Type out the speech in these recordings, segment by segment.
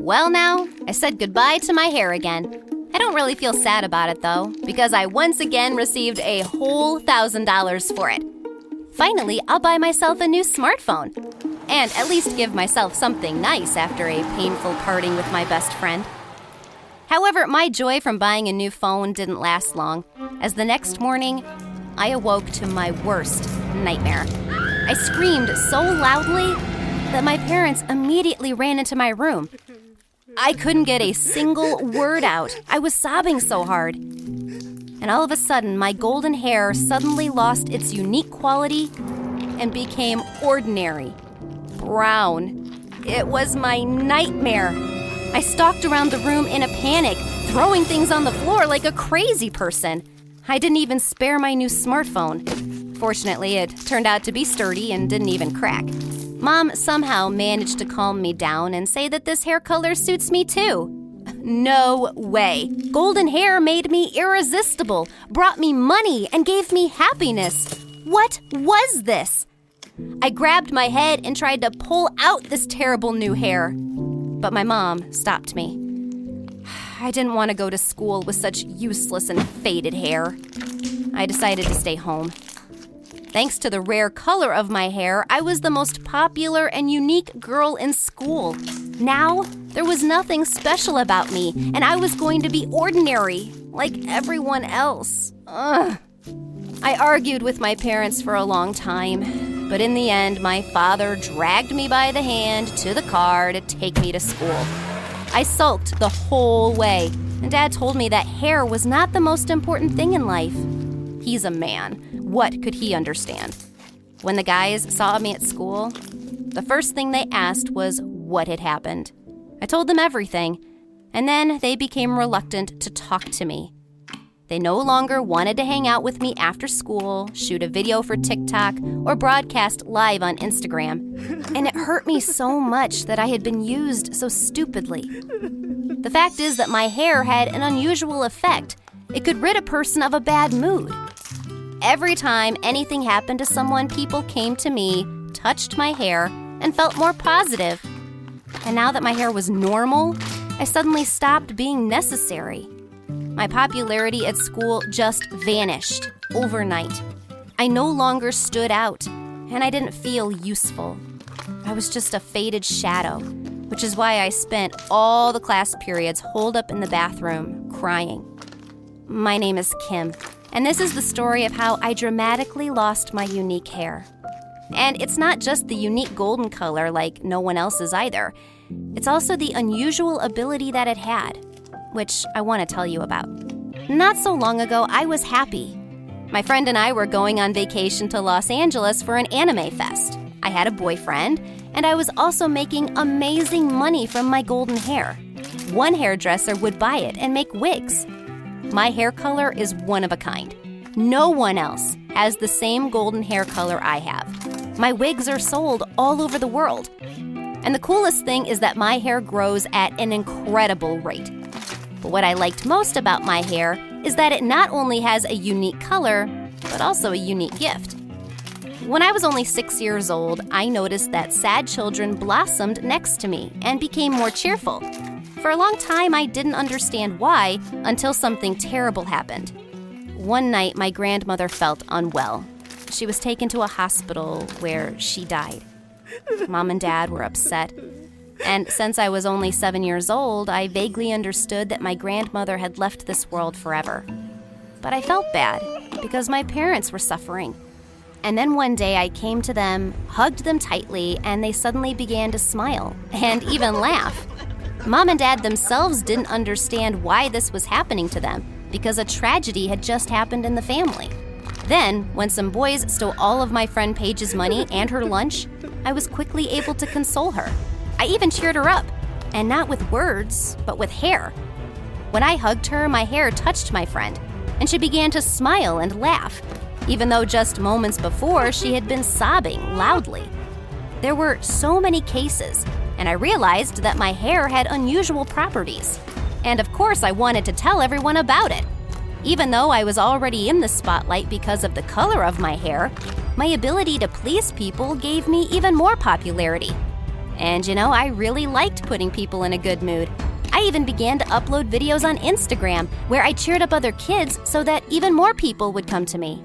Well now, I said goodbye to my hair again. I don't really feel sad about it though, because I once again received a whole $1,000 for it. Finally, I'll buy myself a new smartphone. And at least give myself something nice after a painful parting with my best friend. However, my joy from buying a new phone didn't last long, as the next morning, I awoke to my worst nightmare. I screamed so loudly that my parents immediately ran into my room. I couldn't get a single word out. I was sobbing so hard. And all of a sudden, my golden hair suddenly lost its unique quality and became ordinary, brown. It was my nightmare. I stalked around the room in a panic, throwing things on the floor like a crazy person. I didn't even spare my new smartphone. Fortunately, it turned out to be sturdy and didn't even crack. Mom somehow managed to calm me down and say that this hair color suits me too. No way. Golden hair made me irresistible, brought me money, and gave me happiness. What was this? I grabbed my head and tried to pull out this terrible new hair. But my mom stopped me. I didn't want to go to school with such useless and faded hair. I decided to stay home. Thanks to the rare color of my hair, I was the most popular and unique girl in school. Now, there was nothing special about me, and I was going to be ordinary, like everyone else. Ugh. I argued with my parents for a long time, but in the end, my father dragged me by the hand to the car to take me to school. I sulked the whole way, and Dad told me that hair was not the most important thing in life. He's a man. What could he understand? When the guys saw me at school, the first thing they asked was what had happened. I told them everything, and then they became reluctant to talk to me. They no longer wanted to hang out with me after school, shoot a video for TikTok, or broadcast live on Instagram. And it hurt me so much that I had been used so stupidly. The fact is that my hair had an unusual effect. It could rid a person of a bad mood. Every time anything happened to someone, people came to me, touched my hair, and felt more positive. And now that my hair was normal, I suddenly stopped being necessary. My popularity at school just vanished overnight. I no longer stood out, and I didn't feel useful. I was just a faded shadow, which is why I spent all the class periods holed up in the bathroom, crying. My name is Kim, and this is the story of how I dramatically lost my unique hair. And it's not just the unique golden color like no one else's either. It's also the unusual ability that it had, which I want to tell you about. Not so long ago, I was happy. My friend and I were going on vacation to Los Angeles for an anime fest. I had a boyfriend, and I was also making amazing money from my golden hair. One hairdresser would buy it and make wigs. My hair color is one of a kind. No one else has the same golden hair color I have. My wigs are sold all over the world. And the coolest thing is that my hair grows at an incredible rate. But what I liked most about my hair is that it not only has a unique color, but also a unique gift. When I was only 6 years old, I noticed that sad children blossomed next to me and became more cheerful. For a long time, I didn't understand why until something terrible happened. One night, my grandmother felt unwell. She was taken to a hospital where she died. Mom and Dad were upset. And since I was only 7 years old, I vaguely understood that my grandmother had left this world forever. But I felt bad because my parents were suffering. And then one day I came to them, hugged them tightly, and they suddenly began to smile and even laugh. Mom and Dad themselves didn't understand why this was happening to them because a tragedy had just happened in the family. Then, when some boys stole all of my friend Paige's money and her lunch, I was quickly able to console her. I even cheered her up, and not with words, but with hair. When I hugged her, my hair touched my friend, and she began to smile and laugh, even though just moments before she had been sobbing loudly. There were so many cases, and I realized that my hair had unusual properties. And of course, I wanted to tell everyone about it. Even though I was already in the spotlight because of the color of my hair, my ability to please people gave me even more popularity. And I really liked putting people in a good mood. I even began to upload videos on Instagram where I cheered up other kids so that even more people would come to me.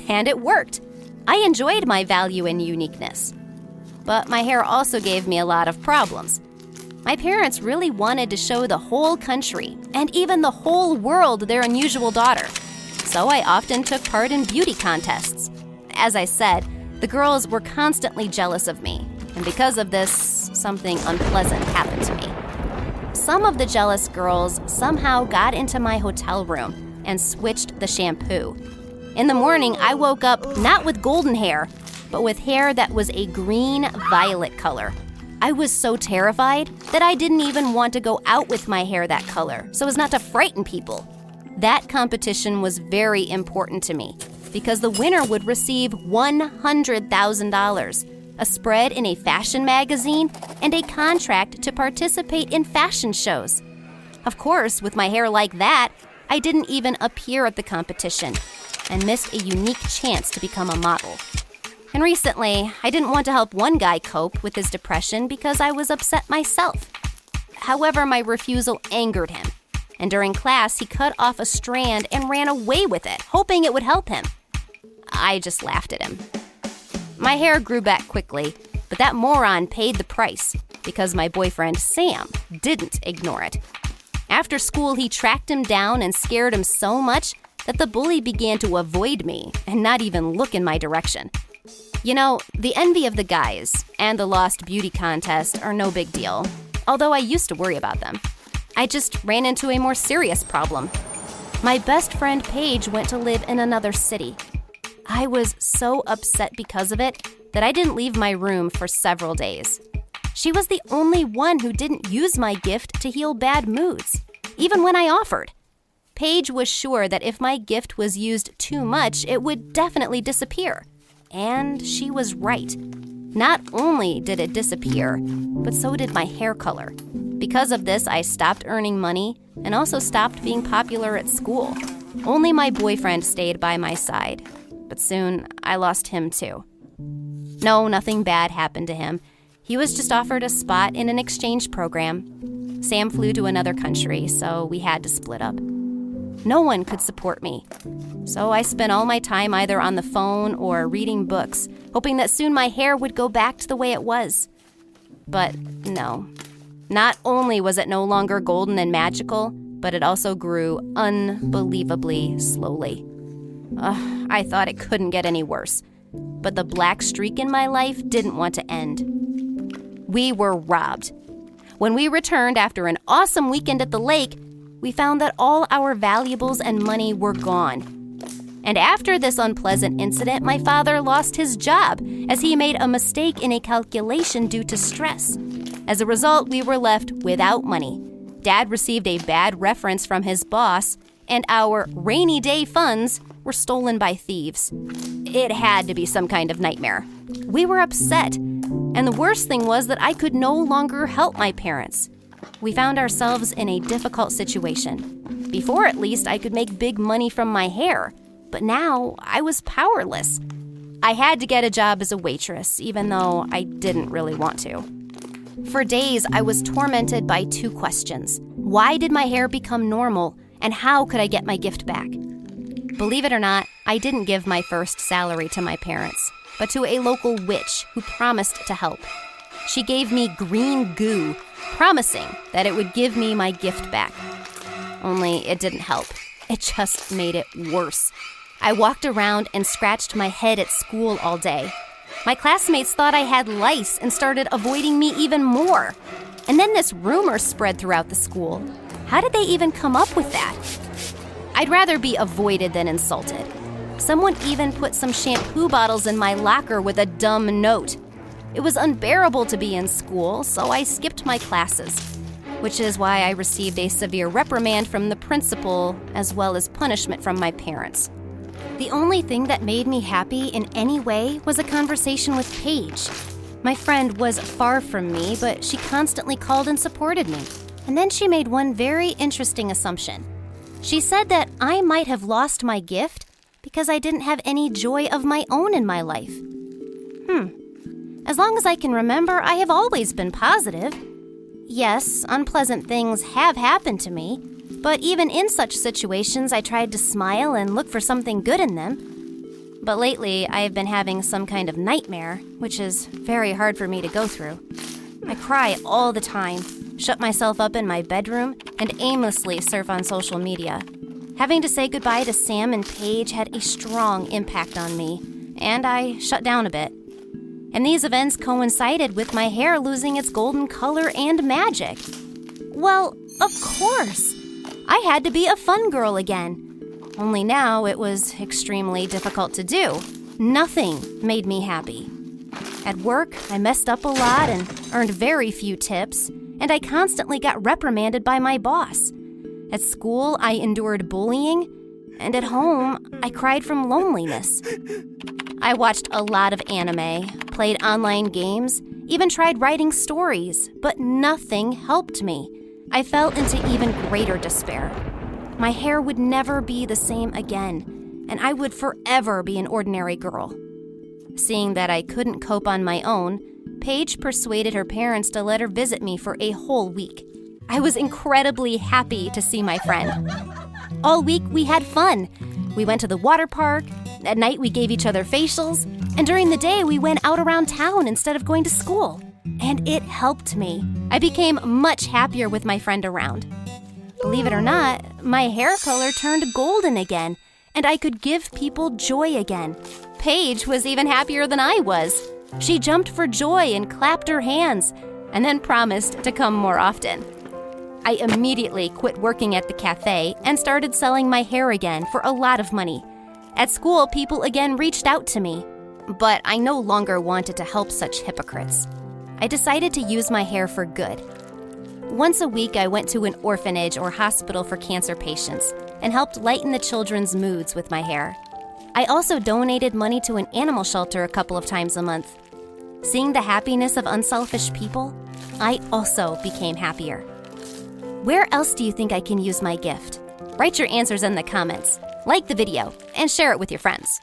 And it worked. I enjoyed my value and uniqueness. But my hair also gave me a lot of problems. My parents really wanted to show the whole country and even the whole world their unusual daughter. So I often took part in beauty contests. As I said, the girls were constantly jealous of me, and because of this, something unpleasant happened to me. Some of the jealous girls somehow got into my hotel room and switched the shampoo. In the morning, I woke up not with golden hair, but with hair that was a green-violet color. I was so terrified that I didn't even want to go out with my hair that color, so as not to frighten people. That competition was very important to me because the winner would receive $100,000, a spread in a fashion magazine, and a contract to participate in fashion shows. Of course, with my hair like that, I didn't even appear at the competition and missed a unique chance to become a model. And recently, I didn't want to help one guy cope with his depression because I was upset myself. However, my refusal angered him, and during class, he cut off a strand and ran away with it, hoping it would help him. I just laughed at him. My hair grew back quickly, but that moron paid the price because my boyfriend, Sam, didn't ignore it. After school, he tracked him down and scared him so much that the bully began to avoid me and not even look in my direction. The envy of the guys and the lost beauty contest are no big deal, although I used to worry about them. I just ran into a more serious problem. My best friend Paige went to live in another city. I was so upset because of it that I didn't leave my room for several days. She was the only one who didn't use my gift to heal bad moods, even when I offered. Paige was sure that if my gift was used too much, it would definitely disappear. And she was right. Not only did it disappear, but so did my hair color. Because of this, I stopped earning money and also stopped being popular at school. Only my boyfriend stayed by my side, but soon I lost him too. No, nothing bad happened to him. He was just offered a spot in an exchange program. Sam flew to another country, so we had to split up. No one could support me, so I spent all my time either on the phone or reading books, hoping that soon my hair would go back to the way it was. But no. Not only was it no longer golden and magical, but it also grew unbelievably slowly. I thought it couldn't get any worse, but the black streak in my life didn't want to end. We were robbed. When we returned after an awesome weekend at the lake, we found that all our valuables and money were gone. And after this unpleasant incident, my father lost his job as he made a mistake in a calculation due to stress. As a result, we were left without money. Dad received a bad reference from his boss, and our rainy day funds were stolen by thieves. It had to be some kind of nightmare. We were upset, and the worst thing was that I could no longer help my parents. We found ourselves in a difficult situation. Before, at least, I could make big money from my hair, but now I was powerless. I had to get a job as a waitress, even though I didn't really want to. For days, I was tormented by two questions. Why did my hair become normal, and how could I get my gift back? Believe it or not, I didn't give my first salary to my parents, but to a local witch who promised to help. She gave me green goo, promising that it would give me my gift back. Only it didn't help. It just made it worse. I walked around and scratched my head at school all day. My classmates thought I had lice and started avoiding me even more. And then this rumor spread throughout the school. How did they even come up with that? I'd rather be avoided than insulted. Someone even put some shampoo bottles in my locker with a dumb note. It was unbearable to be in school, so I skipped my classes, which is why I received a severe reprimand from the principal as well as punishment from my parents. The only thing that made me happy in any way was a conversation with Paige. My friend was far from me, but she constantly called and supported me. And then she made one very interesting assumption. She said that I might have lost my gift because I didn't have any joy of my own in my life. As long as I can remember, I have always been positive. Yes, unpleasant things have happened to me, but even in such situations, I tried to smile and look for something good in them. But lately, I have been having some kind of nightmare, which is very hard for me to go through. I cry all the time, shut myself up in my bedroom, and aimlessly surf on social media. Having to say goodbye to Sam and Paige had a strong impact on me, and I shut down a bit. And these events coincided with my hair losing its golden color and magic. Well, of course, I had to be a fun girl again. Only now it was extremely difficult to do. Nothing made me happy. At work, I messed up a lot and earned very few tips, and I constantly got reprimanded by my boss. At school, I endured bullying, and at home, I cried from loneliness. I watched a lot of anime, played online games, even tried writing stories, but nothing helped me. I fell into even greater despair. My hair would never be the same again, and I would forever be an ordinary girl. Seeing that I couldn't cope on my own, Paige persuaded her parents to let her visit me for a whole week. I was incredibly happy to see my friend. All week, we had fun. We went to the water park. At night, we gave each other facials. And during the day, we went out around town instead of going to school. And it helped me. I became much happier with my friend around. Believe it or not, my hair color turned golden again, and I could give people joy again. Paige was even happier than I was. She jumped for joy and clapped her hands, and then promised to come more often. I immediately quit working at the cafe and started selling my hair again for a lot of money. At school, people again reached out to me, but I no longer wanted to help such hypocrites. I decided to use my hair for good. Once a week, I went to an orphanage or hospital for cancer patients and helped lighten the children's moods with my hair. I also donated money to an animal shelter a couple of times a month. Seeing the happiness of unselfish people, I also became happier. Where else do you think I can use my gift? Write your answers in the comments, like the video, and share it with your friends.